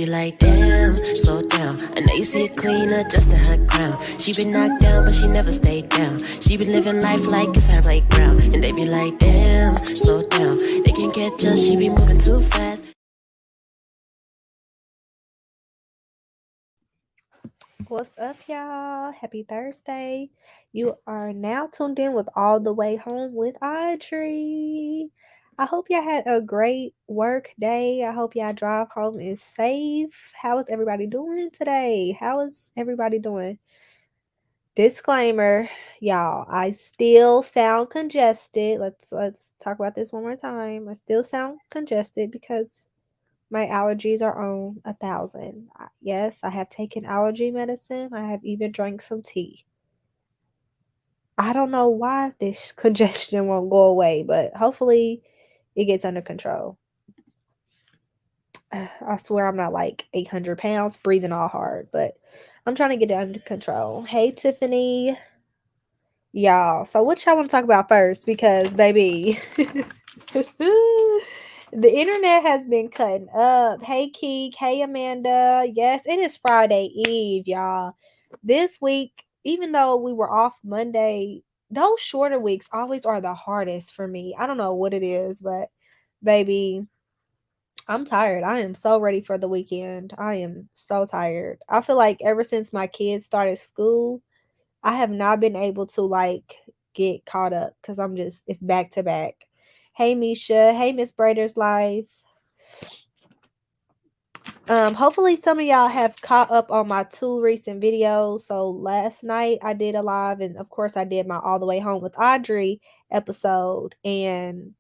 be like, damn, slow down. I know you see a queen adjusting her crown. She been knocked down, but she never stayed down. She been living life like it's her playground. And they be like, damn, slow down. They can catch us, she be moving too fast. What's up, y'all? Happy Thursday. You are now tuned in with All the Way Home with Audrey. I hope y'all had a great work day. I hope y'all drive home is safe. How is everybody doing today? How is everybody doing? Disclaimer, y'all, I still sound congested. Let's talk about this one more time. I still sound congested because my allergies are on 1,000. Yes, I have taken allergy medicine. I have even drank some tea. I don't know why this congestion won't go away, but hopefully it gets under control. I swear I'm not like 800 pounds, breathing all hard, but I'm trying to get it under control. Hey, Tiffany. Y'all, so what y'all want to talk about first? Because, baby, the internet has been cutting up. Hey, Keek. Hey, Amanda. Yes, it is Friday Eve, y'all. This week, even though we were off Monday, those shorter weeks always are the hardest for me. I don't know what it is, but baby, I'm tired. I am so ready for the weekend. I am so tired. I feel like ever since my kids started school, I have not been able to like get caught up because I'm just it's back to back. Hey Misha, hey Miss Brader's Life. Hopefully some of y'all have caught up on my two recent videos. So last night I did a live, and of course I did my All the Way Home with Audrey episode, and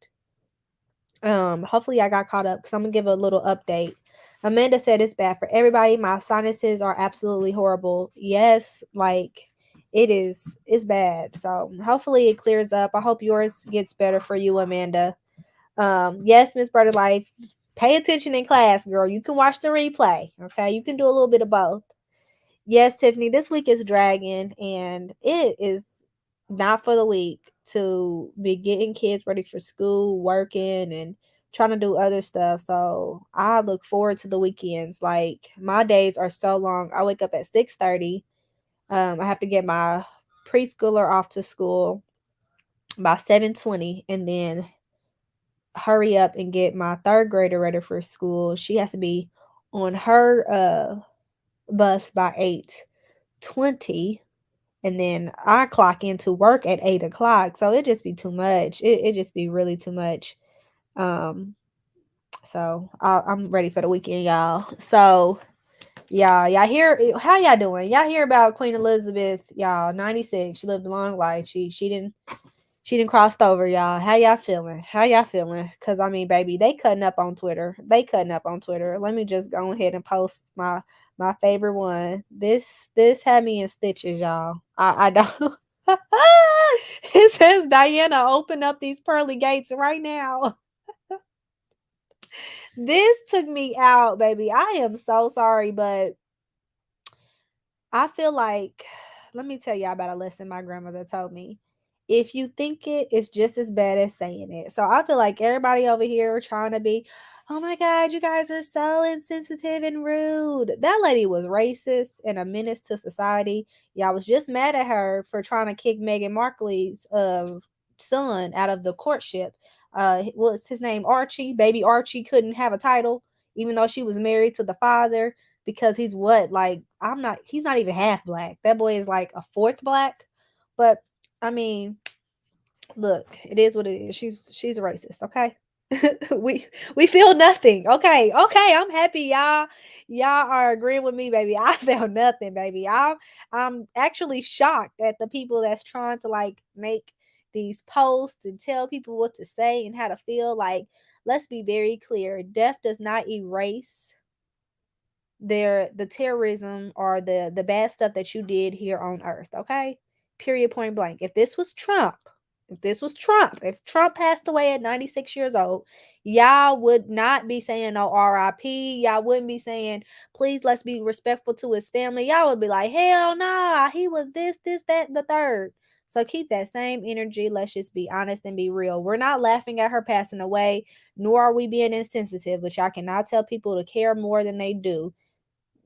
hopefully I got caught up because I'm gonna give a little update. Amanda said it's bad for everybody. My sinuses are absolutely horrible. Yes, like it's bad. So hopefully it clears up. I hope yours gets better for you, Amanda. Yes, Miss Brother Life. Pay attention in class, girl. You can watch the replay. Okay. You can do a little bit of both. Yes, Tiffany, this week is dragging and it is not for the week to be getting kids ready for school, working, and trying to do other stuff. So I look forward to the weekends. Like my days are so long. I wake up at 6:30. I have to get my preschooler off to school by 7:20, and then hurry up and get my third grader ready for school. She has to be on her bus by 8:20, and then I clock into work at 8 o'clock. So it just be too much. It just be really too much. Um, so I'm ready for the weekend, y'all. So y'all hear how y'all doing? Y'all hear about Queen Elizabeth? Y'all 96. She lived a long life. She didn't crossed over, y'all. How y'all feeling? How y'all feeling? Cause I mean, baby, they cutting up on Twitter. They cutting up on Twitter. Let me just go ahead and post my favorite one. This had me in stitches, y'all. I don't. It says Diana, open up these pearly gates right now. This took me out, baby. I am so sorry, but I feel like, let me tell y'all about a lesson my grandmother told me. If you think it, it's just as bad as saying it. So I feel like everybody over here trying to be, oh my God, you guys are so insensitive and rude. That lady was racist and a menace to society. Y'all was just mad at her for trying to kick Meghan Markle's son out of the courtship. What's his name? Archie. Baby Archie couldn't have a title, even though she was married to the father because he's what, like, he's not even half black. That boy is like a fourth black. But I mean, look, it is what it is. She's a racist, okay? we feel nothing. Okay, I'm happy y'all are agreeing with me, baby. I feel nothing, baby. I'm actually shocked at the people that's trying to like make these posts and tell people what to say and how to feel. Like, let's be very clear. Death does not erase the terrorism or the bad stuff that you did here on earth, okay? Period, point blank. If Trump passed away at 96 years old, y'all would not be saying no RIP. Y'all wouldn't be saying, please let's be respectful to his family. Y'all would be like, hell nah, he was this, that, and the third. So keep that same energy. Let's just be honest and be real. We're not laughing at her passing away, nor are we being insensitive, but y'all cannot tell people to care more than they do.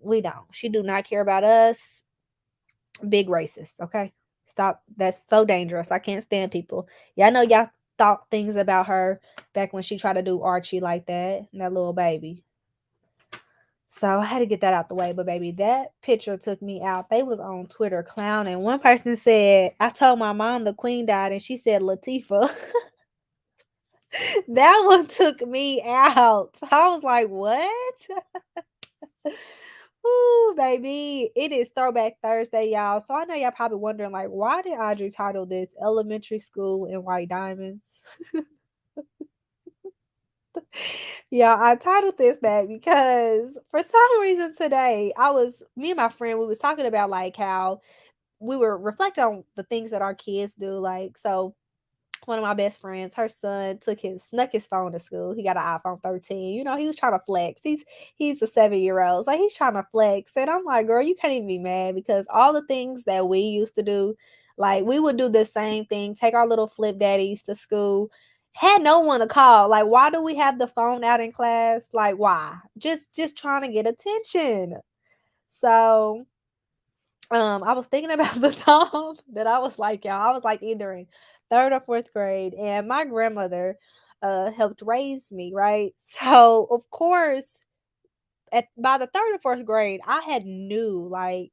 We don't. She do not care about us. Big racist, okay? Stop. That's so dangerous. I can't stand people. Y'all know y'all thought things about her back when she tried to do Archie like that little baby. So I had to get that out the way. But baby, that picture took me out. They was on Twitter clowning. One person said, I told my mom the queen died, and she said Latifah. That one took me out. I was like, what? Ooh, baby. It is Throwback Thursday, y'all. So I know y'all probably wondering, like, why did Audrey title this Elementary School in White Diamonds? Yeah, I titled this that because for some reason today, me and my friend, we was talking about like how we were reflecting on the things that our kids do. Like, so one of my best friends, her son snuck his phone to school. He got an iPhone 13. You know, he was trying to flex. He's a 7-year-old. So he's trying to flex. And I'm like, girl, you can't even be mad because all the things that we used to do, like we would do the same thing, take our little flip daddies to school. Had no one to call. Like, why do we have the phone out in class? Like, why? Just trying to get attention. So I was thinking about the time that I was like, y'all, I was like either in third or fourth grade, and my grandmother helped raise me, right? So of course, by the third or fourth grade, I had knew like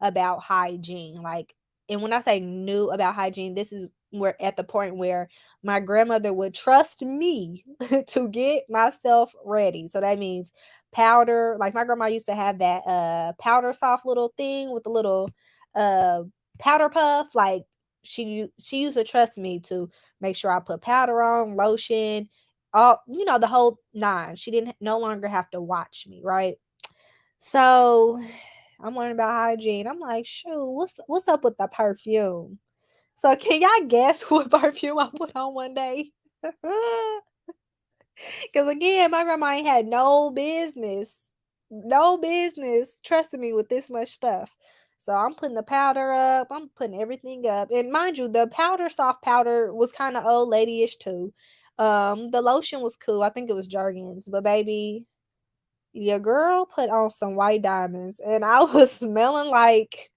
about hygiene. Like, and when I say knew about hygiene, this is where at the point where my grandmother would trust me to get myself ready. So that means powder. Like my grandma used to have that powder soft little thing with the little uh powder puff. Like she used to trust me to make sure I put powder on, lotion, all the whole nine. She didn't no longer have to watch me, right? So I'm learning about hygiene. I'm like, shoot, what's up with the perfume? So can y'all guess what perfume I put on one day? Because again, my grandma ain't had no business trusting me with this much stuff. So I'm putting the powder up, I'm putting everything up. And mind you, the soft powder was kind of old ladyish too. The lotion was cool. I think it was Jergens, but baby, your girl put on some white diamonds and I was smelling like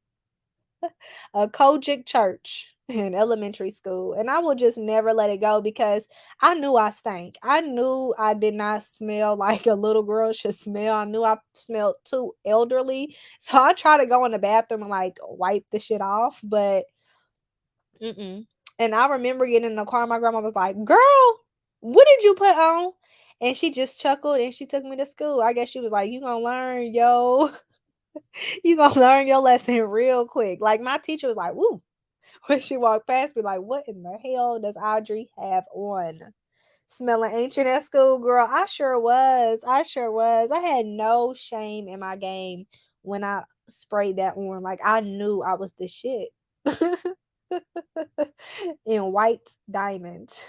a Kojic church in elementary school. And I will just never let it go because I knew I stank. I knew I did not smell like a little girl should smell. I knew I smelled too elderly. So I try to go in the bathroom and like wipe the shit off. But mm-mm. And I remember getting in the car. My grandma was like, girl, what did you put on? And she just chuckled and she took me to school. I guess she was like, you gonna learn, yo. You gonna learn your lesson real quick. Like my teacher was like, woo, when she walked past me, like, what in the hell does Audrey have on? Smelling ancient at school, girl. I sure was. I sure was. I had no shame in my game when I sprayed that on. Like I knew I was the shit. In white diamonds.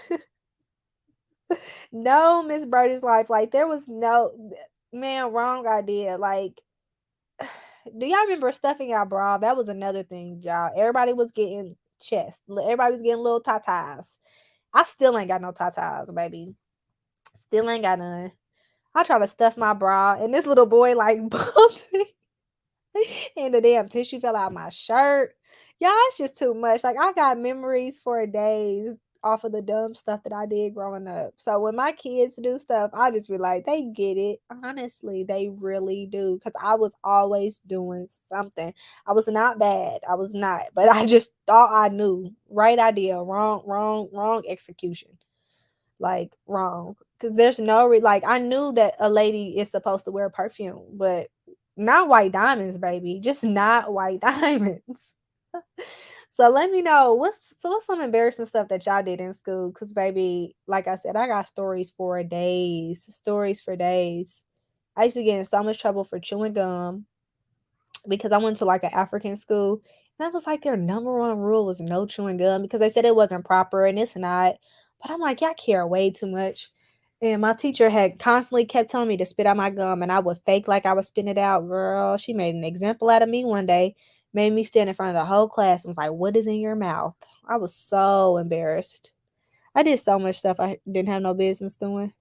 No, Miss Birdie's life. Like there was no man, wrong idea. Like do y'all remember stuffing our bra? That was another thing, y'all. Everybody was getting chest. Everybody was getting little tatas. I still ain't got no tatas, baby. Still ain't got none. I try to stuff my bra, and this little boy like bumped me, and the damn tissue fell out my shirt. Y'all, it's just too much. Like I got memories for days off of the dumb stuff that I did growing up. So when my kids do stuff, I just be like, they get it. Honestly, they really do. Cause I was always doing something. I was not bad. I was not, but I just thought I knew. Right idea, wrong execution. Like wrong. Cause there's no like I knew that a lady is supposed to wear perfume, but not white diamonds, baby. Just not white diamonds. So let me know what's some embarrassing stuff that y'all did in school. Cause baby, like I said, I got stories for days. Stories for days. I used to get in so much trouble for chewing gum because I went to like an African school. And that was like their number one rule was no chewing gum because they said it wasn't proper and it's not. But I'm like, y'all care way too much. And my teacher had constantly kept telling me to spit out my gum and I would fake like I was spitting it out, girl. She made an example out of me one day. Made me stand in front of the whole class and was like, "What is in your mouth?" I was so embarrassed. I did so much stuff I didn't have no business doing.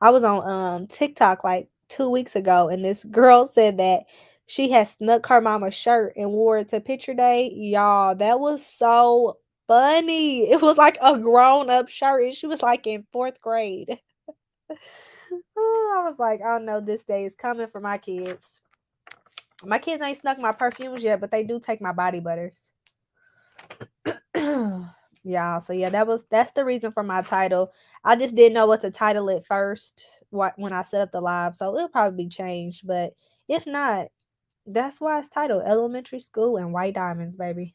I was on TikTok like 2 weeks ago, and this girl said that she had snuck her mama's shirt and wore it to picture day. Y'all, that was so funny. It was like a grown up shirt, and she was like in fourth grade. I was like, "Oh no, this day is coming for my kids." My kids ain't snuck my perfumes yet, but they do take my body butters. Yeah, so yeah, that's the reason for my title. I just didn't know what to title it first when I set up the live, so it'll probably be changed. But if not, that's why it's titled Elementary School and White Diamonds, baby.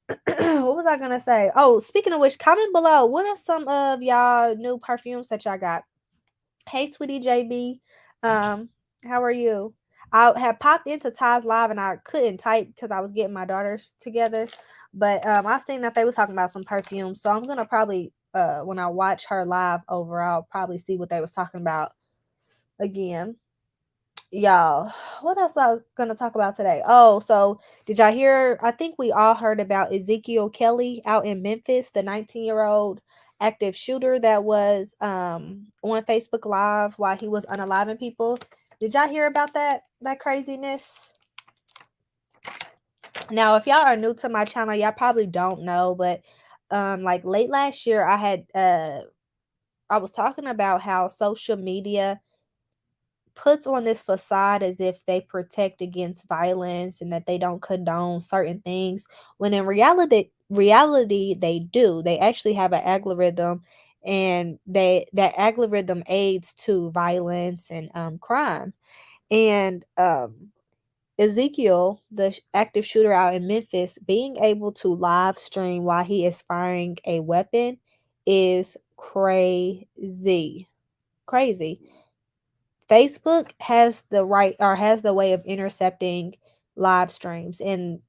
What was I gonna say? Oh, speaking of which, comment below. What are some of y'all new perfumes that y'all got? Hey, sweetie JB, how are you? I had popped into Ty's live and I couldn't type because I was getting my daughters together, but I seen that they was talking about some perfume, so I'm gonna probably when I watch her live over, I'll probably see what they was talking about again. Y'all, what else I was gonna talk about today? Oh, so did y'all hear? I think we all heard about Ezekiel Kelly out in Memphis, the 19-year-old active shooter that was on Facebook Live while he was unaliving people. Did y'all hear about that craziness? Now, if y'all are new to my channel, y'all probably don't know, but like late last year, I was talking about how social media puts on this facade as if they protect against violence and that they don't condone certain things, when in reality they do. They actually have an algorithm, and that algorithm aids to violence and crime. And Ezekiel, the active shooter out in Memphis, being able to live stream while he is firing a weapon is crazy. Facebook has the right, or has the way of intercepting live streams, and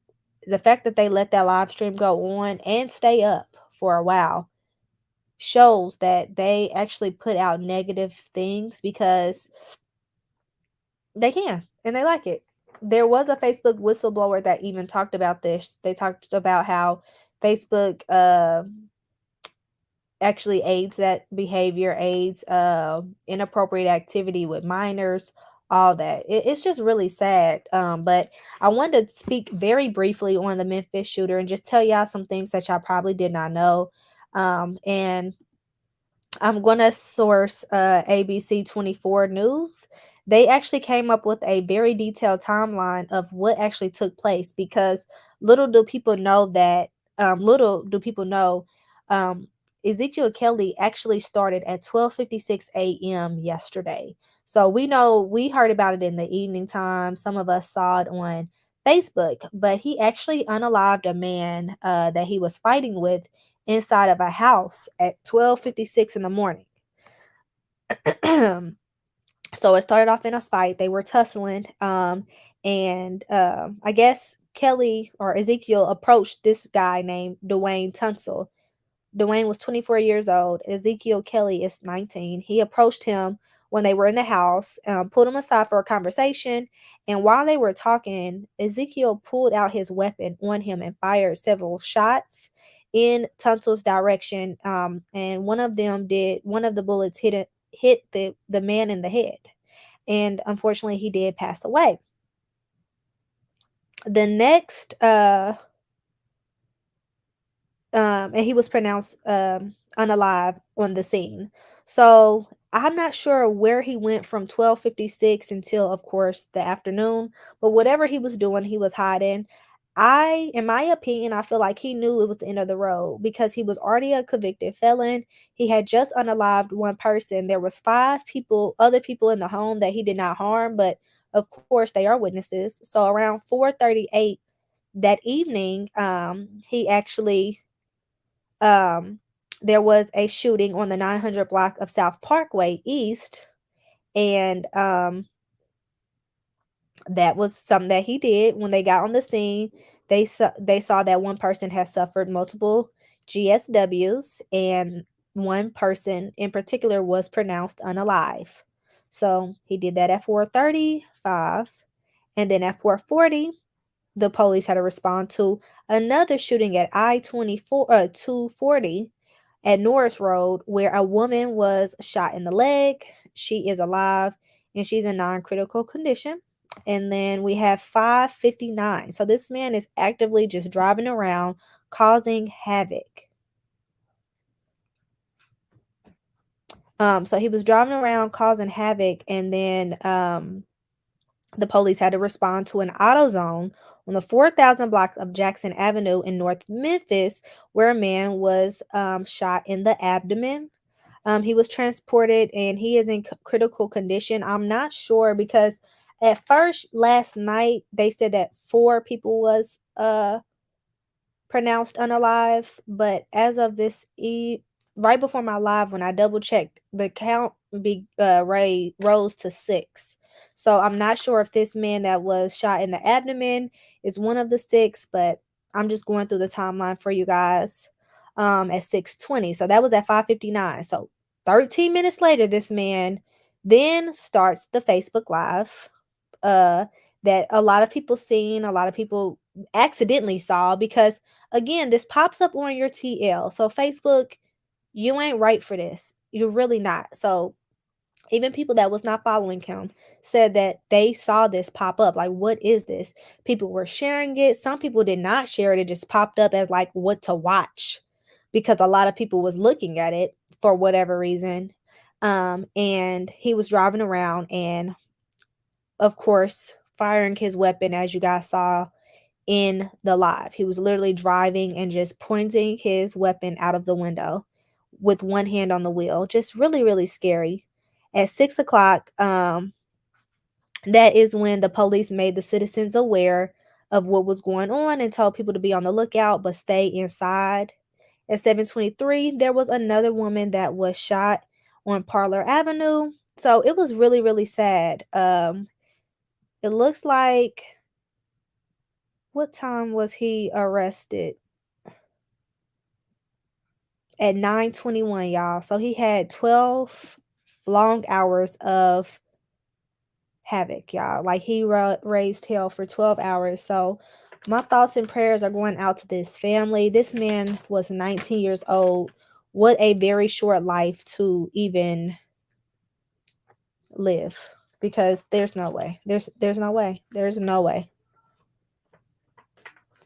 the fact that they let that live stream go on and stay up for a while shows that they actually put out negative things because they can and they like it. There was a Facebook whistleblower that even talked about this. They talked about how Facebook actually aids that behavior, aids inappropriate activity with minors, all that. It's just really sad. But I wanted to speak very briefly on the Memphis shooter and just tell y'all some things that y'all probably did not know. And I'm going to source ABC 24 News. They actually came up with a very detailed timeline of what actually took place, because little do people know that, little do people know, um, Ezekiel Kelly actually started at 12:56 a.m. yesterday. So we know, we heard about it in the evening time. Some of us saw it on Facebook, but he actually unalived a man that he was fighting with inside of a house at 12:56 in the morning. So it started off in a fight. They were tussling, and I guess Kelly or Ezekiel approached this guy named Dwayne Tunsil. Dwayne was 24 years old. Ezekiel Kelly is 19. He approached him when they were in the house, pulled him aside for a conversation. And while they were talking, Ezekiel pulled out his weapon on him and fired several shots in Tunsil's direction. And one of the bullets hit the man in the head. And unfortunately, he did pass away. The next, and he was pronounced unalive on the scene. So I'm not sure where he went from 12:56 until, of course, the afternoon. But whatever he was doing, he was hiding. In my opinion, I feel like he knew it was the end of the road because he was already a convicted felon. He had just unalived one person. There was other people in the home that he did not harm, but of course they are witnesses. So around 4:38 that evening, he actually there was a shooting on the 900 block of South Parkway East, and that was something that he did. When they got on the scene, they saw that one person had suffered multiple GSWs, and one person in particular was pronounced unalive. So he did that at 4:35, And then at 4:40, the police had to respond to another shooting at I-240 at Norris Road, where a woman was shot in the leg. She is alive and she's in non-critical condition. And then we have 5:59. So this man is actively just driving around causing havoc. So he was driving around causing havoc, and then the police had to respond to an auto zone on the 4,000 block of Jackson Avenue in North Memphis, where a man was shot in the abdomen. He was transported and he is in critical condition. I'm not sure because at first last night they said that 4 people was pronounced unalive, but as of right before my live, when I double checked, the count rose to 6. So I'm not sure if this man that was shot in the abdomen is one of the 6, but I'm just going through the timeline for you guys. At 6:20, so that was at 5:59. So 13 minutes later, this man then starts the Facebook Live uh that a lot of people seen, a lot of people accidentally saw, because again, this pops up on your TL. So Facebook, you ain't right for this. You're really not. So even people that was not following him said that they saw this pop up. Like, what is this? People were sharing it. Some people did not share it. It just popped up as like what to watch because a lot of people was looking at it for whatever reason. And he was driving around and of course, firing his weapon, as you guys saw in the live. He was literally driving and just pointing his weapon out of the window with one hand on the wheel. Just really, really scary. At 6 o'clock, that is when the police made the citizens aware of what was going on and told people to be on the lookout but stay inside. At 7:23, there was another woman that was shot on Parlor Avenue. So it was really, really sad. It looks like, what time was he arrested? At 9:21, y'all. So he had 12 long hours of havoc, y'all. Like he raised hell for 12 hours. So my thoughts and prayers are going out to this family. This man was 19 years old. What a very short life to even live, because there's no way. There's no way. There's no way.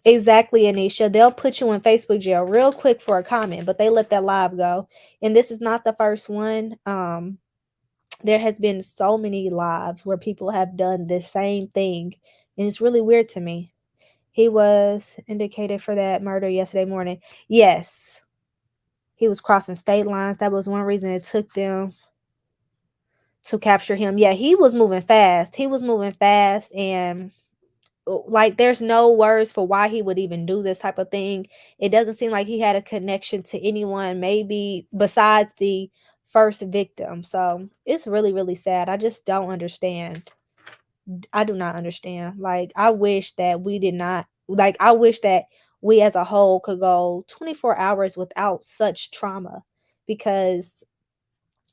Exactly, Anisha. They'll put you in Facebook jail real quick for a comment, but they let that live go. And this is not the first one. There has been so many lives where people have done the same thing, and it's really weird to me. He was indicated for that murder yesterday morning. Yes, he was crossing state lines. That was one reason it took them to capture him. Yeah, he was moving fast. He was moving fast, and like there's no words for why he would even do this type of thing. It doesn't seem like he had a connection to anyone, maybe besides the first victim. So it's really, really sad. I just don't understand. I do not understand. Like, I wish that we did not, like, I wish that we as a whole could go 24 hours without such trauma, because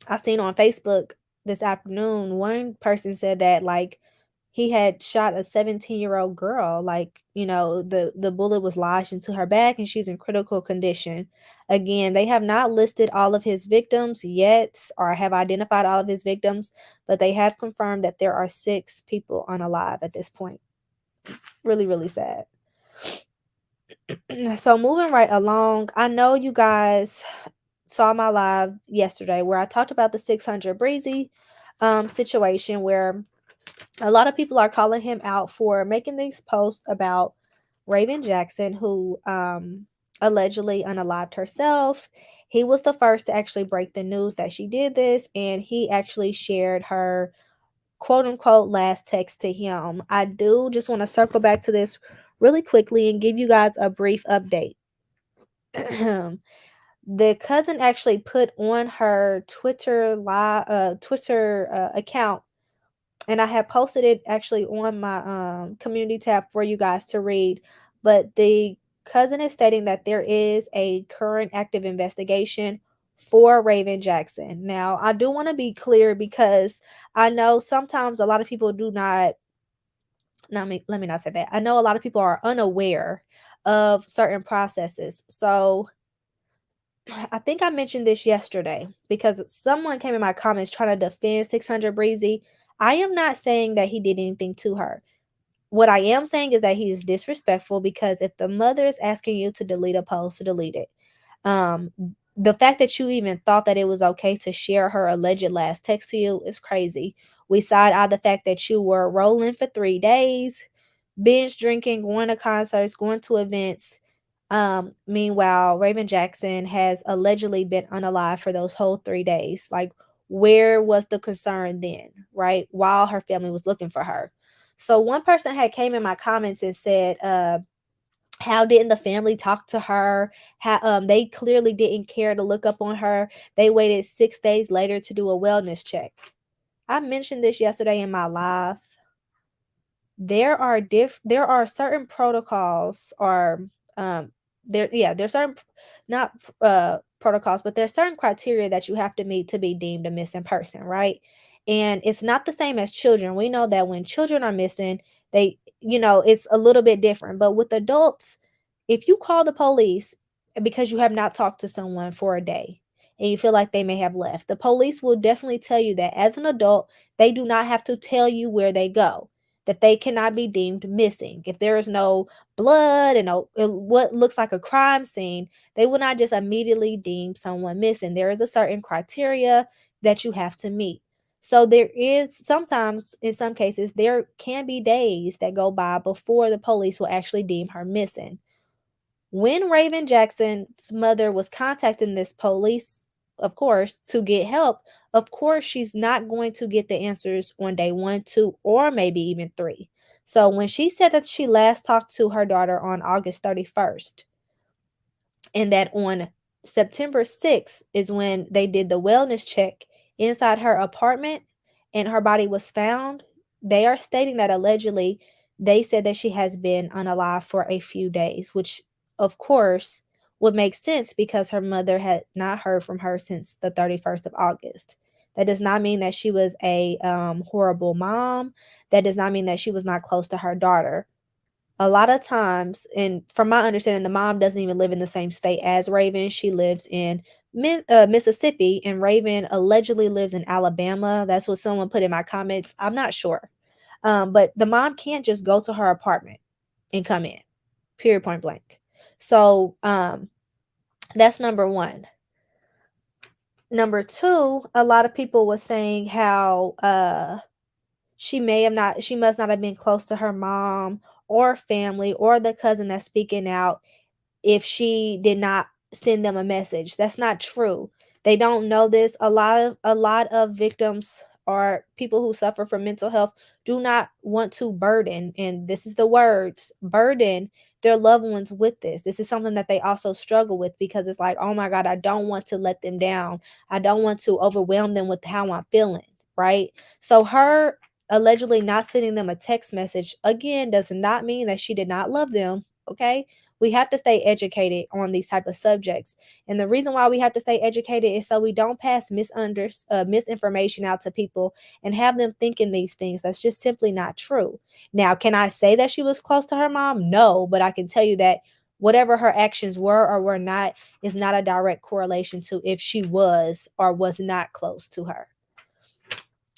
I seen on Facebook this afternoon, one person said that like he had shot a 17-year-old girl. Like, the bullet was lodged into her back and she's in critical condition. Again, they have not listed all of his victims yet or have identified all of his victims, but they have confirmed that there are 6 people unalive at this point. Really, really sad. So moving right along, I know you guys saw my live yesterday where I talked about the 600 Breezy situation, where a lot of people are calling him out for making these posts about Raven Jackson, who allegedly unalived herself. He was the first to actually break the news that she did this, and he actually shared her quote unquote last text to him. I do just want to circle back to this really quickly and give you guys a brief update. The cousin actually put on her Twitter account, and I have posted it actually on my community tab for you guys to read. But the cousin is stating that there is a current active investigation for Raven Jackson. Now, I do want to be clear, because I know sometimes a lot of people do not let me not say that. I know a lot of people are unaware of certain processes. So I think I mentioned this yesterday because someone came in my comments trying to defend 600 Breezy. I am not saying that he did anything to her. What I am saying is that he is disrespectful, because if the mother is asking you to delete a post, to delete it. Um, the fact that you even thought that it was okay to share her alleged last text to you is crazy. We side eye the fact that you were rolling for 3 days, binge drinking, going to concerts, going to events. Meanwhile, Raven Jackson has allegedly been unalive for those whole 3 days. Like, where was the concern then, right? While her family was looking for her. So one person had came in my comments and said, how didn't the family talk to her? How they clearly didn't care to look up on her. They waited 6 days later to do a wellness check. I mentioned this yesterday in my live. There are certain protocols, or there's certain, not protocols, but there's certain criteria that you have to meet to be deemed a missing person, right? And it's not the same as children. We know that when children are missing, they, it's a little bit different. But with adults, if you call the police because you have not talked to someone for a day and you feel like they may have left, the police will definitely tell you that as an adult, they do not have to tell you where they go, that they cannot be deemed missing. If there is no blood and what looks like a crime scene, they will not just immediately deem someone missing. There is a certain criteria that you have to meet. So there is sometimes, in some cases, there can be days that go by before the police will actually deem her missing. When Raven Jackson's mother was contacting this police, of course, to get help, of course, she's not going to get the answers on day 1, 2, or maybe even 3. So when she said that she last talked to her daughter on August 31st, and that on September 6th is when they did the wellness check inside her apartment and her body was found, they are stating that allegedly they said that she has been unalive for a few days, which of course would make sense because her mother had not heard from her since the 31st of August. That does not mean that she was a horrible mom. That does not mean that she was not close to her daughter. A lot of times, and from my understanding, the mom doesn't even live in the same state as Raven. She lives in Mississippi, and Raven allegedly lives in Alabama. That's what someone put in my comments. I'm not sure. But the mom can't just go to her apartment and come in, period, point blank. So that's number one. Number two, a lot of people was saying how she must not have been close to her mom or family or the cousin that's speaking out if she did not send them a message. That's not true. They don't know this. A lot of victims or people who suffer from mental health do not want to burden, and this is the words, burden their loved ones with this. This is something that they also struggle with because it's like, oh my God, I don't want to let them down. I don't want to overwhelm them with how I'm feeling, right? So her allegedly not sending them a text message again does not mean that she did not love them, okay? We have to stay educated on these type of subjects, and the reason why we have to stay educated is so we don't pass misinformation out to people and have them thinking these things that's just simply not true. Now, can I say that she was close to her mom? No, but I can tell you that whatever her actions were or were not is not a direct correlation to if she was or was not close to her.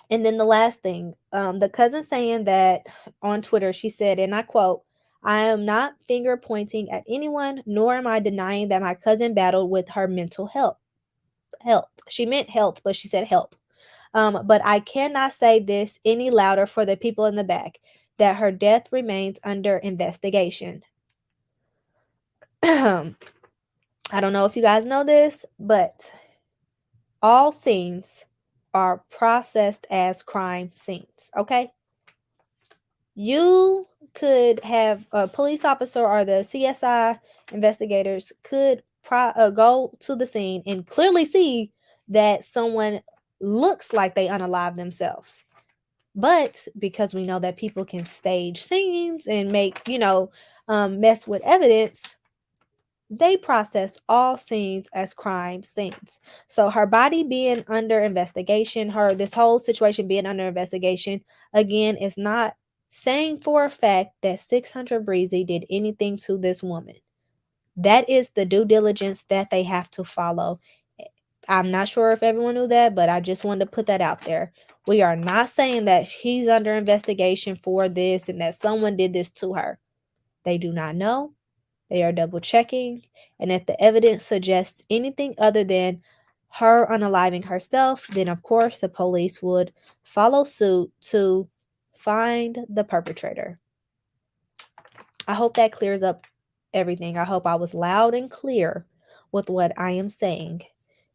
And then the last thing, the cousin saying that on Twitter, she said, and I quote, "I am not finger pointing at anyone, nor am I denying that my cousin battled with her mental health. Health. She meant health, but she said help. But I cannot say this any louder for the people in the back, that her death remains under investigation." I don't know if you guys know this, but all scenes are processed as crime scenes, okay? You could have a police officer or the CSI investigators could go to the scene and clearly see that someone looks like they unalive themselves. But because we know that people can stage scenes and make, mess with evidence, they process all scenes as crime scenes. So her body being under investigation, this whole situation being under investigation, again, is not saying for a fact that 600 Breezy did anything to this woman. That is the due diligence that they have to follow. I'm not sure if everyone knew that, but I just wanted to put that out there. We are not saying that he's under investigation for this and that someone did this to her. They do not know. They are double checking. And if the evidence suggests anything other than her unaliving herself, then of course the police would follow suit to find the perpetrator. I hope that clears up everything. I hope I was loud and clear with what I am saying.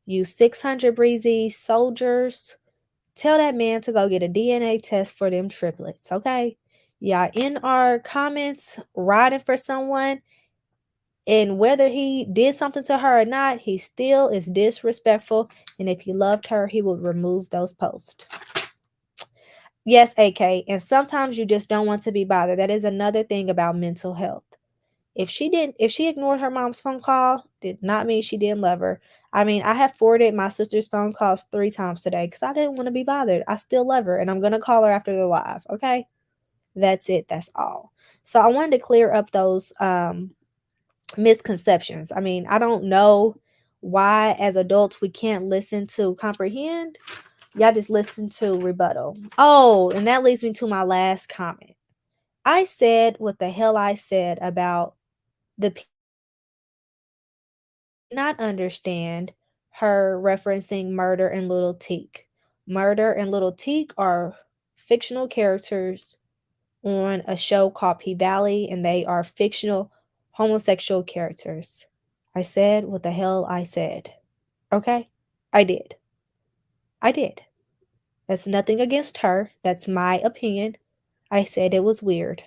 You 600 Breezy soldiers, tell that man to go get a DNA test for them triplets, okay? Y'all in our comments riding for someone, and whether he did something to her or not, he still is disrespectful. And if he loved her, he would remove those posts. Yes, AK. And sometimes you just don't want to be bothered. That is another thing about mental health. If she ignored her mom's phone call, did not mean she didn't love her. I mean, I have forwarded my sister's phone calls 3 times today because I didn't want to be bothered. I still love her, and I'm gonna call her after the live. Okay, that's it. That's all. So I wanted to clear up those misconceptions. I mean, I don't know why as adults we can't listen to comprehend. Y'all just listen to rebuttal. Oh, and that leads me to my last comment. I said what the hell I said about the not understand her referencing Murder and Little Teak. Murder and Little Teak are fictional characters on a show called P Valley, and they are fictional homosexual characters. I said what the hell I said. Okay? I did. I did. That's nothing against her. That's my opinion. I said it was weird.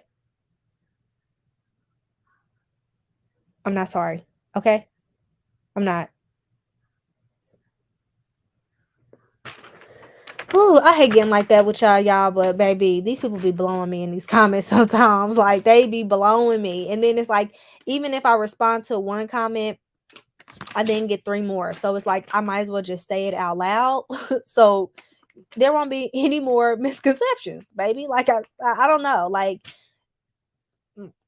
I'm not sorry. Okay? I'm not. Ooh, I hate getting like that with y'all, but baby, these people be blowing me in these comments sometimes. Like they be blowing me. And then it's like, even if I respond to one comment, I then get 3 more. So it's like I might as well just say it out loud. So there won't be any more misconceptions, baby. Like I don't know. Like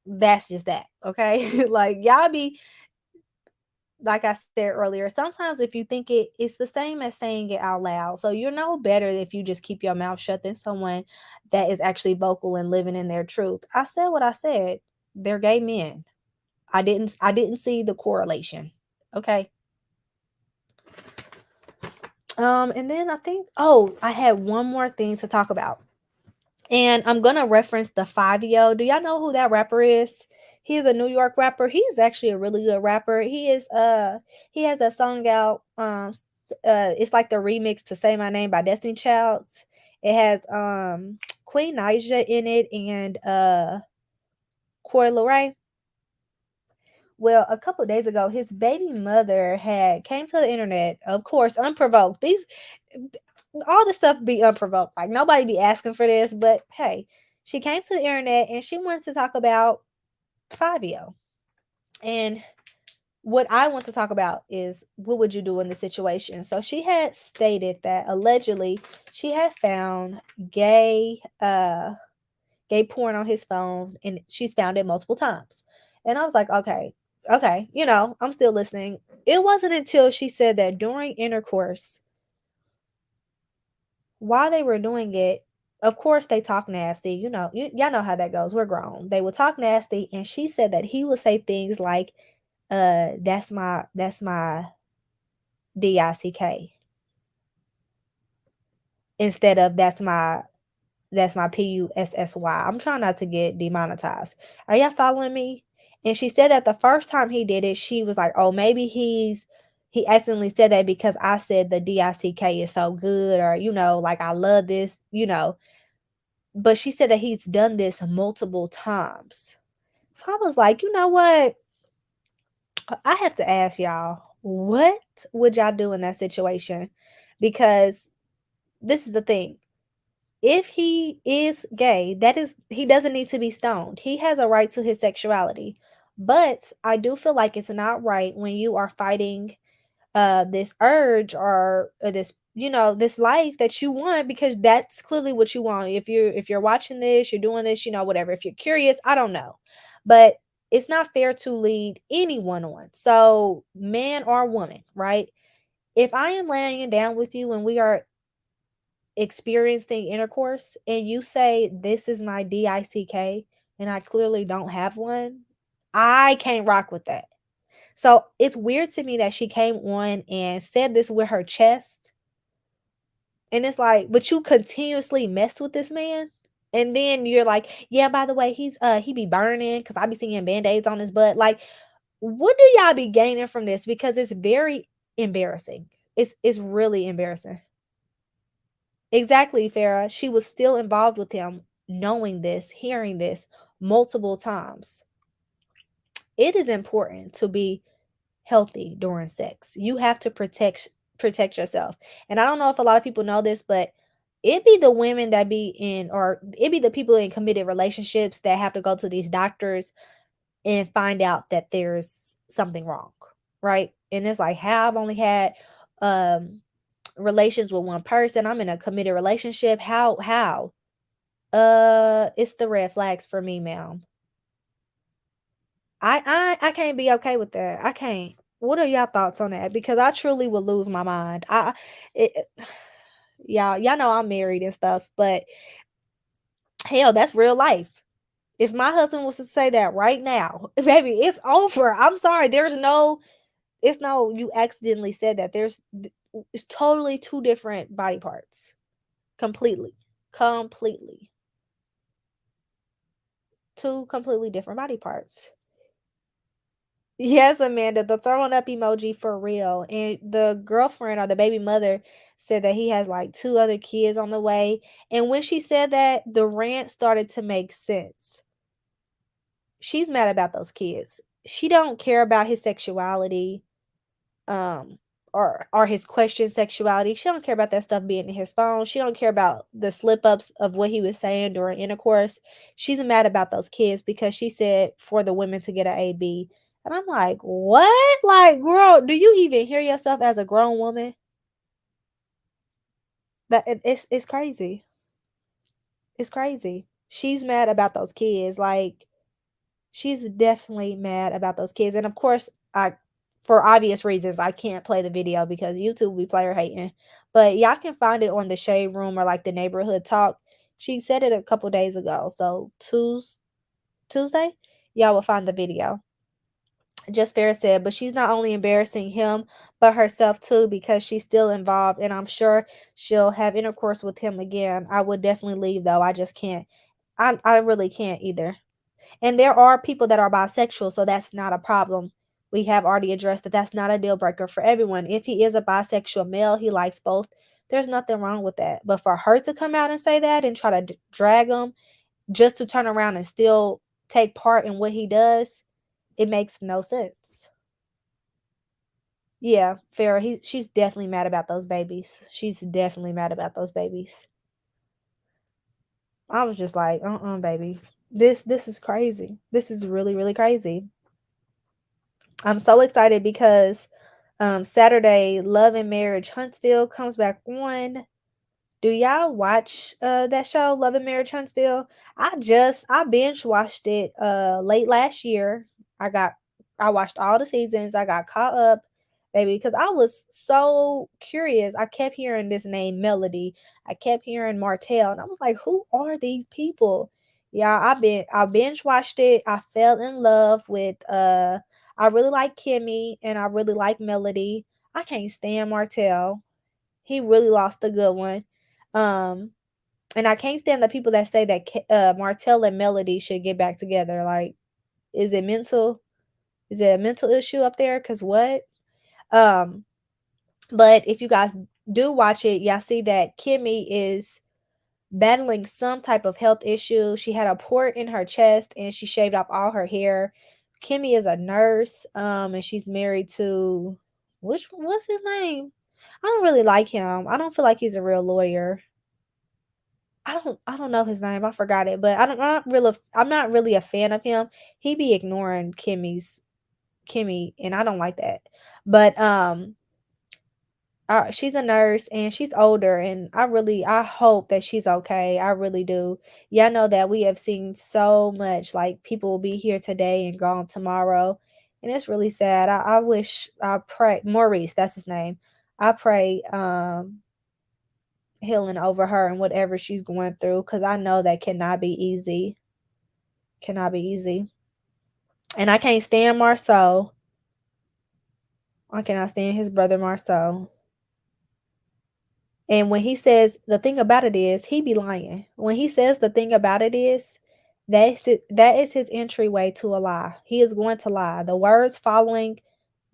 that's just that. Okay. Like y'all be, like I said earlier, sometimes if you think it's the same as saying it out loud. So you're no better if you just keep your mouth shut than someone that is actually vocal and living in their truth. I said what I said. They're gay men. I didn't see the correlation. Okay. And then I think, oh, I had one more thing to talk about. And I'm gonna reference the Fabio. Do y'all know who that rapper is? He's a New York rapper. He's actually a really good rapper. He has a song out. It's like the remix to Say My Name by Destiny Child. It has Queen Naija in it and Coi Leray. Well, a couple days ago, his baby mother had came to the internet, of course, unprovoked. These all the stuff be unprovoked. Like nobody be asking for this, but hey, she came to the internet and she wanted to talk about Fabio. And what I want to talk about is what would you do in the situation? So she had stated that allegedly she had found gay porn on his phone and she's found it multiple times. And I was like, okay, I'm still listening. It wasn't until she said that during intercourse, while they were doing it, of course they talk nasty. Y'all know how that goes. We're grown. They would talk nasty, and she said that he would say things like, that's my DICK instead of that's my PUSSY. I'm trying not to get demonetized. Are y'all following me? And she said that the first time he did it, she was like, oh, maybe he accidentally said that because I said the DICK is so good, or like I love this. But she said that he's done this multiple times. So I was like, you know what? I have to ask y'all, what would y'all do in that situation? Because this is the thing. If he is gay, he doesn't need to be stoned. He has a right to his sexuality. But I do feel like it's not right when you are fighting this urge or this this life that you want, because that's clearly what you want. If you're watching this, you're doing this, whatever. If you're curious, I don't know. But it's not fair to lead anyone on. So, man or woman, right? If I am laying down with you and we are experiencing intercourse and you say this is my DICK and I clearly don't have one, I can't rock with that. So it's weird to me that she came on and said this with her chest. And it's like, but you continuously messed with this man. And then you're like, yeah, by the way, he be burning because I be seeing band-aids on his butt. Like, what do y'all be gaining from this? Because it's very embarrassing. It's really embarrassing. Exactly, Farah. She was still involved with him, knowing this, hearing this multiple times. It is important to be healthy during sex. You have to protect yourself. And I don't know if a lot of people know this, but it be the women that be in, or it be the people in committed relationships that have to go to these doctors and find out that there's something wrong, right? And it's like, how I've only had um relations with one person. I'm in a committed relationship. How? It's the red flags for me, ma'am. I can't be okay with that. I can't. What are y'all thoughts on that? Because I truly would lose my mind. It, y'all know I'm married and stuff, but hell, that's real life. If my husband was to say that right now, baby, it's over. I'm sorry. It's no, you accidentally said that. It's totally two different body parts. Completely. Completely. Two completely different body parts. Yes, Amanda, the throwing up emoji for real. And the girlfriend or the baby mother said that he has like two other kids on the way. And when she said that, the rant started to make sense. She's mad about those kids. She don't care about his sexuality, um, or his question sexuality. She don't care about that stuff being in his phone. She don't care about the slip ups of what he was saying during intercourse. She's mad about those kids because she said for the women to get an AB. And I'm like, what? Like, girl, do you even hear yourself as a grown woman? It's crazy. It's crazy. She's mad about those kids. Like, she's definitely mad about those kids. And of course, I for obvious reasons, I can't play the video because YouTube will be player hating. But y'all can find it on the Shade Room or like the Neighborhood Talk. She said it a couple days ago. So Tuesday, y'all will find the video. Just Fair said, but she's not only embarrassing him, but herself too, because she's still involved, and I'm sure she'll have intercourse with him again. I would definitely leave though. I just can't. I really can't either. And there are people that are bisexual, so that's not a problem. We have already addressed that that's not a deal breaker for everyone. If he is a bisexual male, he likes both. There's nothing wrong with that. But for her to come out and say that and try to drag him just to turn around and still take part in what he does, it makes no sense. Yeah, Farrah, she's definitely mad about those babies. She's definitely mad about those babies. I was just like, baby. This is crazy. This is really, really crazy. I'm so excited because Saturday Love and Marriage Huntsville comes back on. Do y'all watch that show, Love and Marriage Huntsville? I binge watched it late last year. I got I watched all the seasons. I got caught up, baby, because I was so curious. I kept hearing this name Melody. I kept hearing Martell, and I was like, who are these people? Yeah, I binge watched it. I fell in love with I really like Kimmy and I really like Melody. I can't stand Martell. He really lost a good one. Um, and I can't stand the people that say that Martell and Melody should get back together. Like, is it mental? Is it a mental issue up there? Cause what? Um, but if you guys do watch it, y'all see that Kimmy is battling some type of health issue. She had a port in her chest and she shaved off all her hair. Kimmy is a nurse, and she's married to what's his name? I don't really like him. I don't feel like he's a real lawyer. I don't know his name. I forgot it, but I'm not really a fan of him. He be ignoring Kimmy, and I don't like that. But she's a nurse and she's older, and I hope that she's okay. I really do. Yeah, I know that we have seen so much, like people will be here today and gone tomorrow, and it's really sad. I wish, I pray Maurice, that's his name. I pray healing over her and whatever she's going through, because I know that cannot be easy. Cannot be easy. And I can't stand Marceau. I cannot stand his brother Marceau. And when he says, the thing about it is, he be lying. When he says the thing about it is, that is his entryway to a lie. He is going to lie. The words following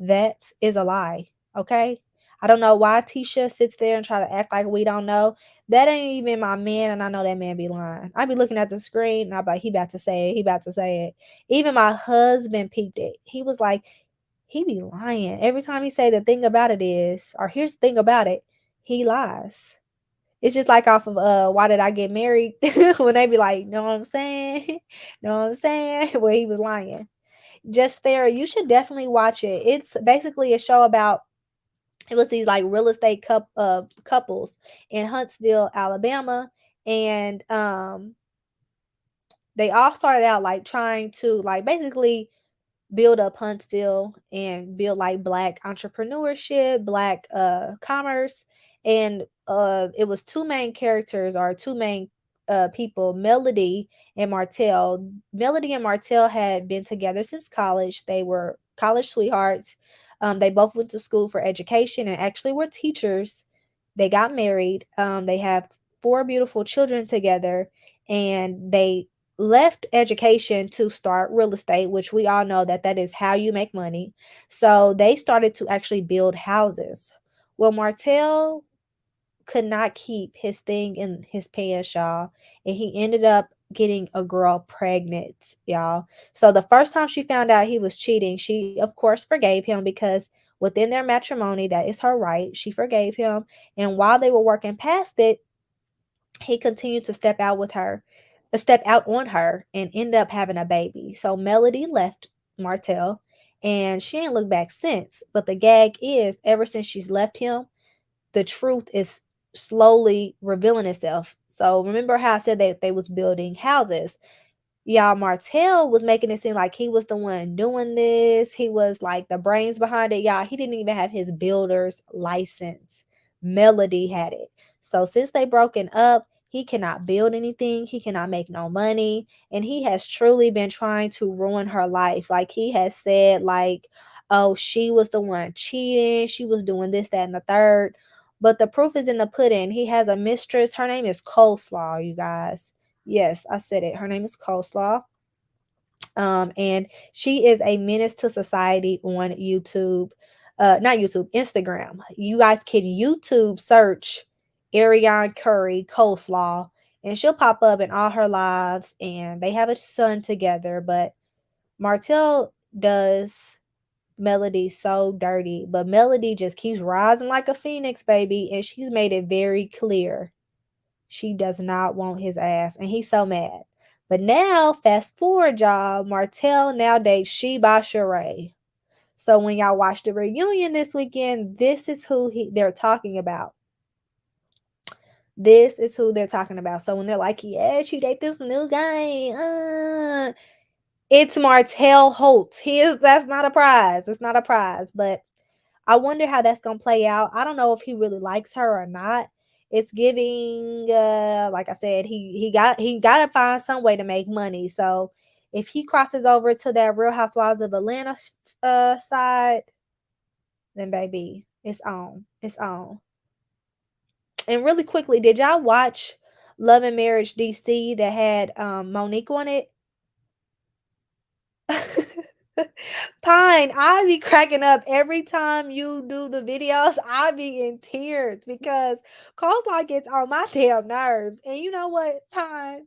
that is a lie. Okay? I don't know why Tisha sits there and try to act like we don't know. That ain't even my man, and I know that man be lying. I be looking at the screen and I be like, he about to say it. He about to say it. Even my husband peeped it. He was like, he be lying. Every time he say the thing about it is, or here's the thing about it, he lies. It's just like off of Why Did I Get Married? When they be like, know what I'm saying? Know what I'm saying? Where he was lying. Just Fair, you should definitely watch it. It's basically a show about, it was these like real estate couples in Huntsville, Alabama, and they all started out like trying to like basically build up Huntsville and build like black entrepreneurship, black commerce. And it was two main characters, or two main people, Melody and Martell. Melody and Martell had been together since college. They were college sweethearts. They both went to school for education and actually were teachers. They got married. They have four beautiful children together, and they left education to start real estate, which we all know that that is how you make money. So they started to actually build houses. Well, Martell could not keep his thing in his pants, y'all, and he ended up getting a girl pregnant, y'all. So the first time she found out he was cheating, she of course forgave him, because within their matrimony, that is her right. She forgave him, and while they were working past it, he continued to step out on her, and end up having a baby. So Melody left Martell, and she ain't looked back since. But the gag is, ever since she's left him, the truth is slowly revealing itself. So remember how I said that they was building houses? Y'all, Martell was making it seem like he was the one doing this. He was like the brains behind it. Y'all, he didn't even have his builder's license. Melody had it. So since they broken up, he cannot build anything. He cannot make no money. And he has truly been trying to ruin her life. Like, he has said, like, oh, she was the one cheating. She was doing this, that, and the third. But the proof is in the pudding. He has a mistress. Her name is Coleslaw, you guys. Yes, I said it. Her name is Coleslaw. And she is a menace to society on YouTube. Not YouTube, Instagram. You guys can YouTube search Ariane Curry Coleslaw, and she'll pop up in all her lives. And they have a son together, but Martell does Melody so dirty. But Melody just keeps rising like a phoenix, baby, and she's made it very clear she does not want his ass, and he's so mad. But now, fast forward, y'all, Martell now dates Sheba Sheree. So when y'all watch the reunion this weekend, this is who they're talking about. This is who they're talking about. So when they're like, yes, you date this new guy, it's Martell Holt. That's not a prize. It's not a prize. But I wonder how that's gonna play out. I don't know if he really likes her or not. It's giving, like I said, he gotta find some way to make money. So if he crosses over to that Real Housewives of Atlanta side, then baby, it's on. It's on. And really quickly, did y'all watch Love and Marriage DC that had Monique on it? Pine, I be cracking up every time you do the videos. I be in tears because Coleslaw gets on my damn nerves. And you know what, Pine?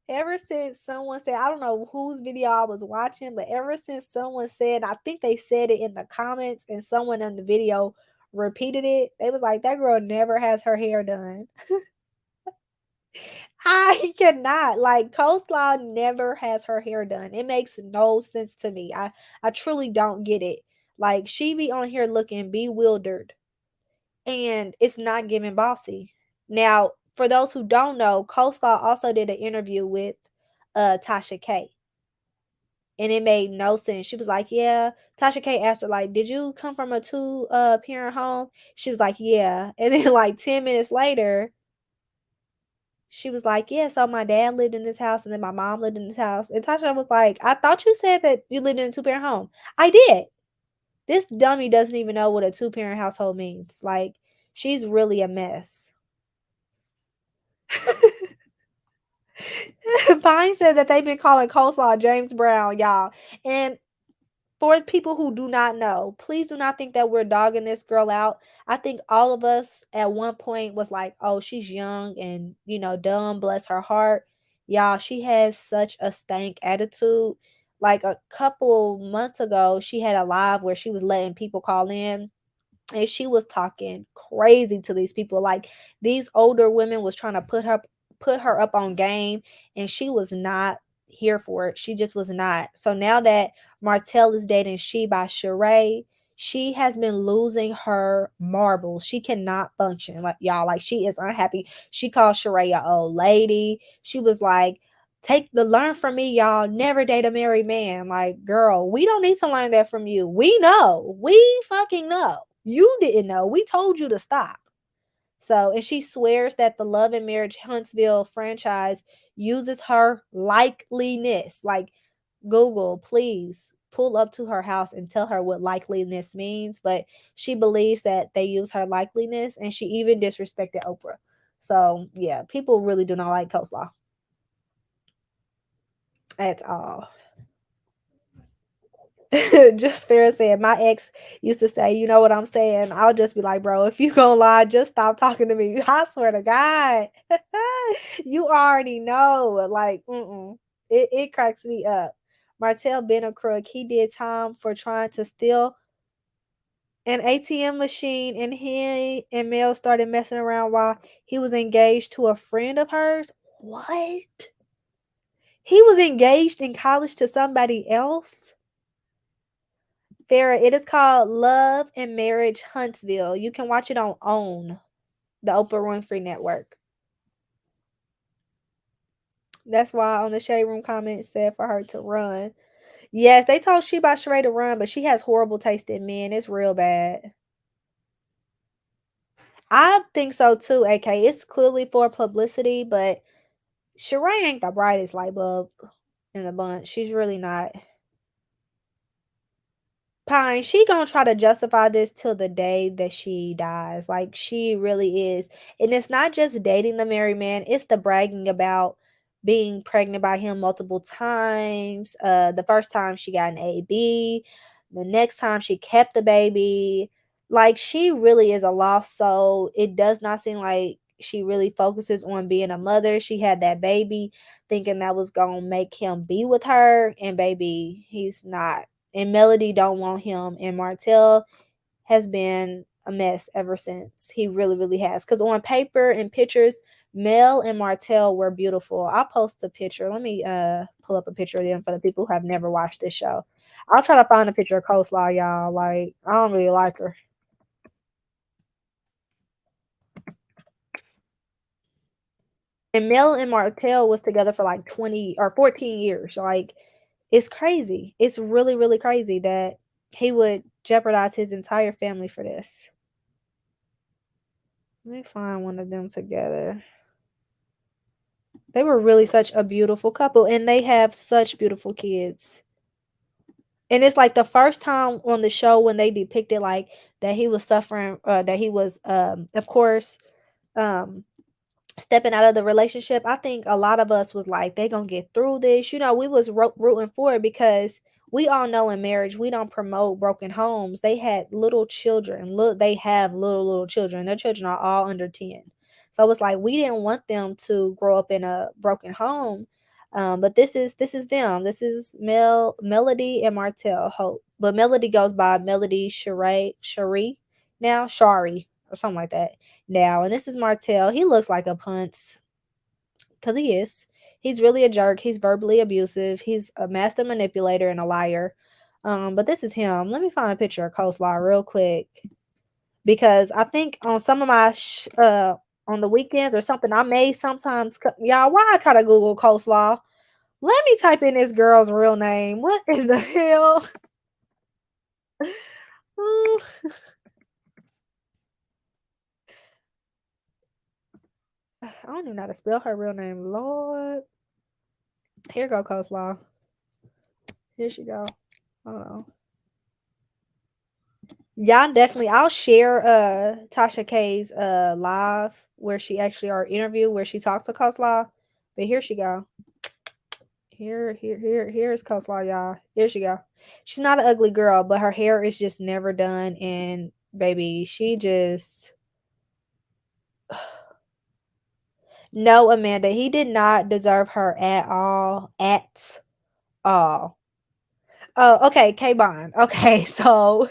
Ever since someone said, I don't know whose video I was watching, but ever since someone said, I think they said it in the comments, and someone in the video repeated it, they was like, that girl never has her hair done. I cannot. Like, Coleslaw never has her hair done. It makes no sense to me. I truly don't get it. Like she be on here looking bewildered, and it's not giving bossy. Now, for those who don't know, Coleslaw also did an interview with Tasha K, and it made no sense. She was like, "Yeah." Tasha K asked her like, "Did you come from a two parent home?" She was like, "Yeah." And then like 10 minutes later, she was like, "Yeah, so my dad lived in this house and then my mom lived in this house." And Tasha was like, "I thought you said that you lived in a two-parent home." I did. This dummy doesn't even know what a two-parent household means. Like, she's really a mess. Pine said that they've been calling Coleslaw James Brown, y'all. And for people who do not know, please do not think that we're dogging this girl out. I think all of us at one point was like, "Oh, she's young and, dumb, bless her heart." Y'all, she has such a stank attitude. Like a couple months ago, she had a live where she was letting people call in, and she was talking crazy to these people. Like, these older women was trying to put her up on game, and she was not here for it. She just was not. So now that Martell is dating She by Sheree, she has been losing her marbles. She cannot function, like, y'all. Like, she is unhappy. She called Sheree a old lady. She was like, learn from me, y'all. Never date a married man. Like, girl, we don't need to learn that from you. We know. We fucking know. You didn't know. We told you to stop. So, and she swears that the Love and Marriage Huntsville franchise uses her likeliness. Like, Google, please pull up to her house and tell her what likeliness means. But she believes that they use her likeliness, and she even disrespected Oprah. So, yeah, people really do not like Coleslaw at all. Just fair said, my ex used to say, "You know what I'm saying?" I'll just be like, "Bro, if you gonna lie, just stop talking to me." I swear to God. You already know. Like, it cracks me up. Martell been a crook. He did time for trying to steal an ATM machine, and he and Mel started messing around while he was engaged to a friend of hers. What? He was engaged in college to somebody else? Farrah, it is called Love and Marriage Huntsville. You can watch it on OWN, the Oprah Winfrey Network. That's why on the Shade Room comment said for her to run. Yes, they told She by Sheree to run, but she has horrible taste in men. It's real bad. I think so too, AK. It's clearly for publicity, but Sheree ain't the brightest light bulb in the bunch. She's really not. Pine, she gonna try to justify this till the day that she dies. Like, she really is. And it's not just dating the married man, it's the bragging about being pregnant by him multiple times. The first time she got an AB, the next time she kept the baby. Like, she really is a lost soul. It does not seem like she really focuses on being a mother. She had that baby thinking that was gonna make him be with her, and baby, he's not. And Melody don't want him, and Martell has been a mess ever since. He really, really has. Because on paper and pictures, Mel and Martell were beautiful. I'll post a picture. Let me pull up a picture of them for the people who have never watched this show. I'll try to find a picture of Coleslaw, y'all. Like, I don't really like her. And Mel and Martell was together for like 20 or 14 years. Like, it's crazy. It's really, really crazy that he would jeopardize his entire family for this. Let me find one of them together. They were really such a beautiful couple, and they have such beautiful kids. And it's like the first time on the show when they depicted like that he was suffering, that he was, of course, um, stepping out of the relationship. I think a lot of us was like, they gonna get through this. We was rooting for it, because we all know in marriage we don't promote broken homes. They had little children. Look, they have little children. Their children are all under 10. So it's like we didn't want them to grow up in a broken home. But this is them. This is Melody and Martell Hope. But Melody goes by Melody Cherie now, Shari or something like that now. And this is Martell. He looks like a punce, because he is. He's really a jerk. He's verbally abusive. He's a master manipulator and a liar. But this is him. Let me find a picture of coleslaw real quick because I think on some of my on the weekends or something, I may sometimes y'all. Why I try to Google coleslaw? Let me type in this girl's real name. What in the hell? Ooh, I don't even know how to spell her real name. Lord, here go coleslaw. Here she go. Hold on. Yeah, definitely. I'll share Tasha K's live where she actually our interview where she talks to Coleslaw. But here she go. Here's Coleslaw, y'all. Here she go. She's not an ugly girl, but her hair is just never done. And baby, she just no, Amanda, he did not deserve her at all. At all. Oh, okay, K Bond. Okay, so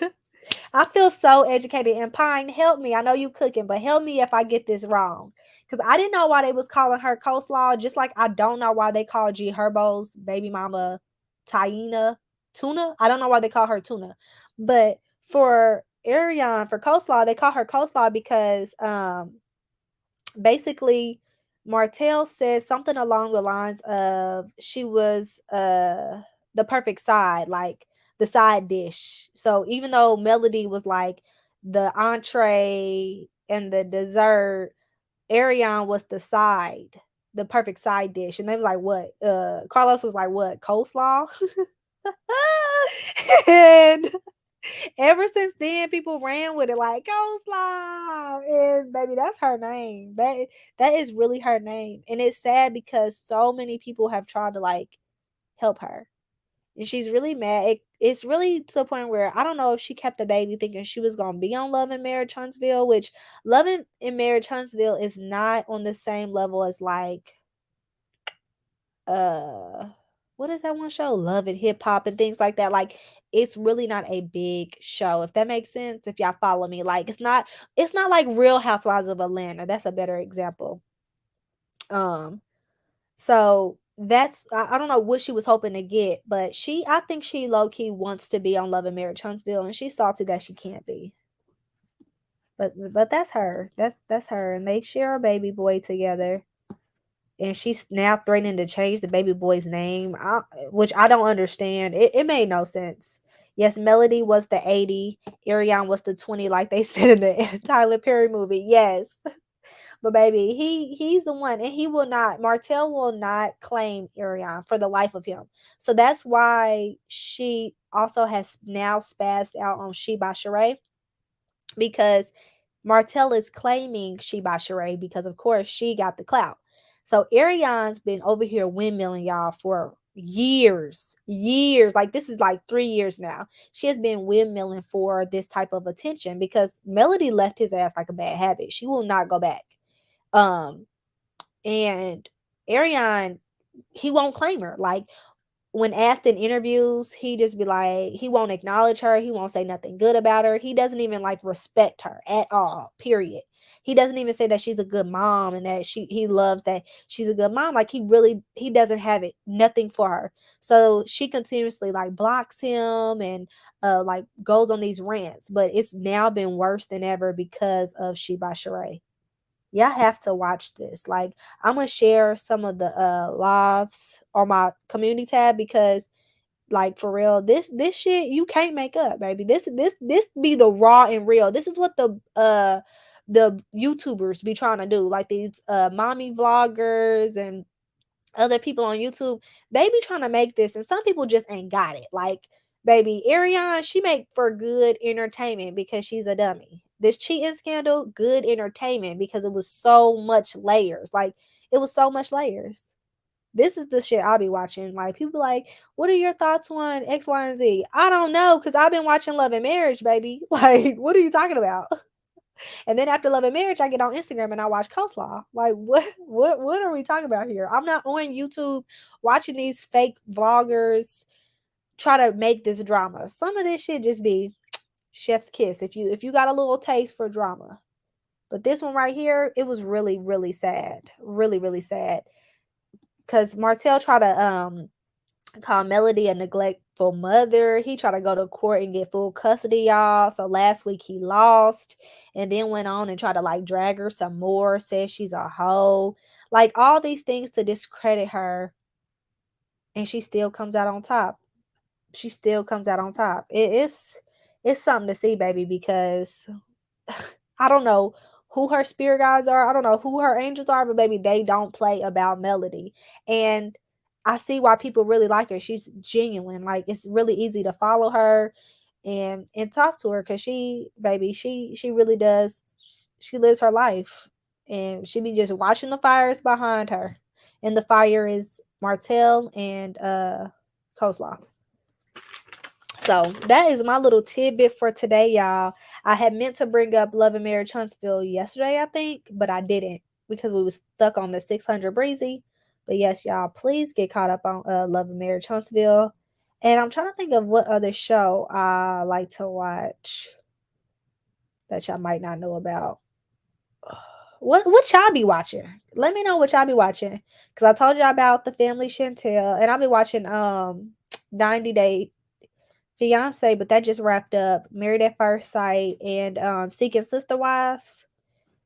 I feel so educated. And Pine, help me. I know you cooking, but help me if I get this wrong. Because I didn't know why they was calling her coleslaw, just like I don't know why they call G Herbo's baby mama Taina tuna. I don't know why they call her tuna. But for Ariane, for coleslaw, they call her coleslaw because basically Martell says something along the lines of she was the perfect side, like the side dish. So even though Melody was like the entree and the dessert, Ariane was the side, the perfect side dish. And they was like, what? Carlos was like, what? Coleslaw? And ever since then, people ran with it like coleslaw, and baby, that's her name. That is really her name, and it's sad because so many people have tried to like help her, and she's really mad. It's really to the point where I don't know if she kept the baby thinking she was gonna be on Love and Marriage Huntsville, which Love and Marriage Huntsville is not on the same level as like uh what is that one show? Love and Hip Hop and things like that. Like it's really not a big show, if that makes sense. If y'all follow me, like it's not like Real Housewives of Atlanta. That's a better example. Um, so that's I don't know what she was hoping to get, but I think she low key wants to be on Love and Marriage Huntsville, and she's salty that she can't be. But that's her. That's her, and they share a baby boy together, and she's now threatening to change the baby boy's name, which I don't understand. It made no sense. Yes, Melody was the 80, Ariane was the 20, like they said in the Tyler Perry movie. Yes. But baby, he's the one, and he will not. Martell will not claim Ariane for the life of him. So that's why she also has now spazzed out on She by Sheree, because Martell is claiming she by Sheree because, of course, she got the clout. So Ariane's been over here windmilling y'all for years, years. Like this is like 3 years now. She has been windmilling for this type of attention because Melody left his ass like a bad habit. She will not go back. Um, and Ariane, he won't claim her. Like when asked in interviews, he just be like, he won't acknowledge her. He won't say nothing good about her. He doesn't even like respect her at all, period. He doesn't even say that she's a good mom and that he loves that she's a good mom. Like he doesn't have it, nothing for her. So she continuously like blocks him and like goes on these rants. But it's now been worse than ever because of She by Sheree. Y'all have to watch this. Like I'm gonna share some of the lives on my community tab because like for real, this shit you can't make up, baby. This be the raw and real. This is what the YouTubers be trying to do. Like these mommy vloggers and other people on YouTube, they be trying to make this, and some people just ain't got it. Like, baby, Ariane, she make for good entertainment because she's a dummy. This cheating scandal, good entertainment because it was so much layers. Like, it was so much layers. This is the shit I'll be watching. Like, people like, what are your thoughts on X, Y, and Z? I don't know, because I've been watching Love and Marriage, baby. Like, what are you talking about? And then after Love and Marriage, I get on Instagram and I watch Coleslaw. Like, what are we talking about here? I'm not on YouTube watching these fake vloggers try to make this drama. Some of this shit just be chef's kiss if you got a little taste for drama. But this one right here, it was really, really sad. Really, really sad. Because Martell tried to called Melody a neglectful mother. He tried to go to court and get full custody, y'all. So last week he lost and then went on and tried to like drag her some more, says she's a hoe. Like all these things to discredit her, and she still comes out on top. She still comes out on top. It's something to see, baby, because I don't know who her spirit guides are. I don't know who her angels are, but baby, they don't play about Melody. And I see why people really like her. She's genuine. Like it's really easy to follow her and talk to her, because she really does. She lives her life, and she be just watching the fires behind her. And the fire is Martell and Coleslaw. So that is my little tidbit for today, y'all. I had meant to bring up Love and Marriage Huntsville yesterday, I think, but I didn't because we was stuck on the 600 Breezy. But yes, y'all, please get caught up on Love and Marriage Huntsville. And I'm trying to think of what other show I like to watch that y'all might not know about. What y'all be watching? Let me know what y'all be watching, because I told y'all about the Family Chantel, and I'll be watching 90 Day Fiance, but that just wrapped up. Married at First Sight and Seeking Sister Wives.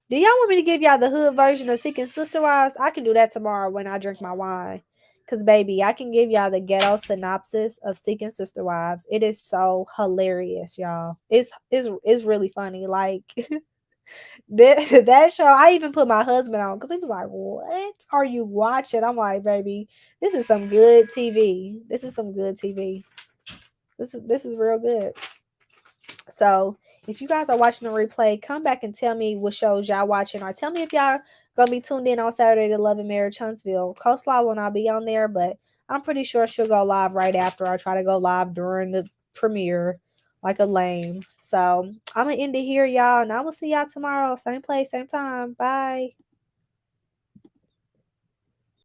Do y'all want me to give y'all the hood version of Seeking Sister Wives? I can do that tomorrow when I drink my wine. Cause baby, I can give y'all the ghetto synopsis of Seeking Sister Wives. It is so hilarious, y'all. It's really funny. Like that show, I even put my husband on because he was like, "What are you watching?" I'm like, "Baby, this is some good TV. This is some good TV. This is real good." So if you guys are watching the replay, come back and tell me what shows y'all watching, or tell me if y'all gonna be tuned in on Saturday to Love and Marriage Huntsville. Coastlaw will not be on there, but I'm pretty sure she'll go live right after. I try to go live during the premiere, like a lame. So I'm gonna end it here, y'all, and I will see y'all tomorrow, same place, same time. Bye.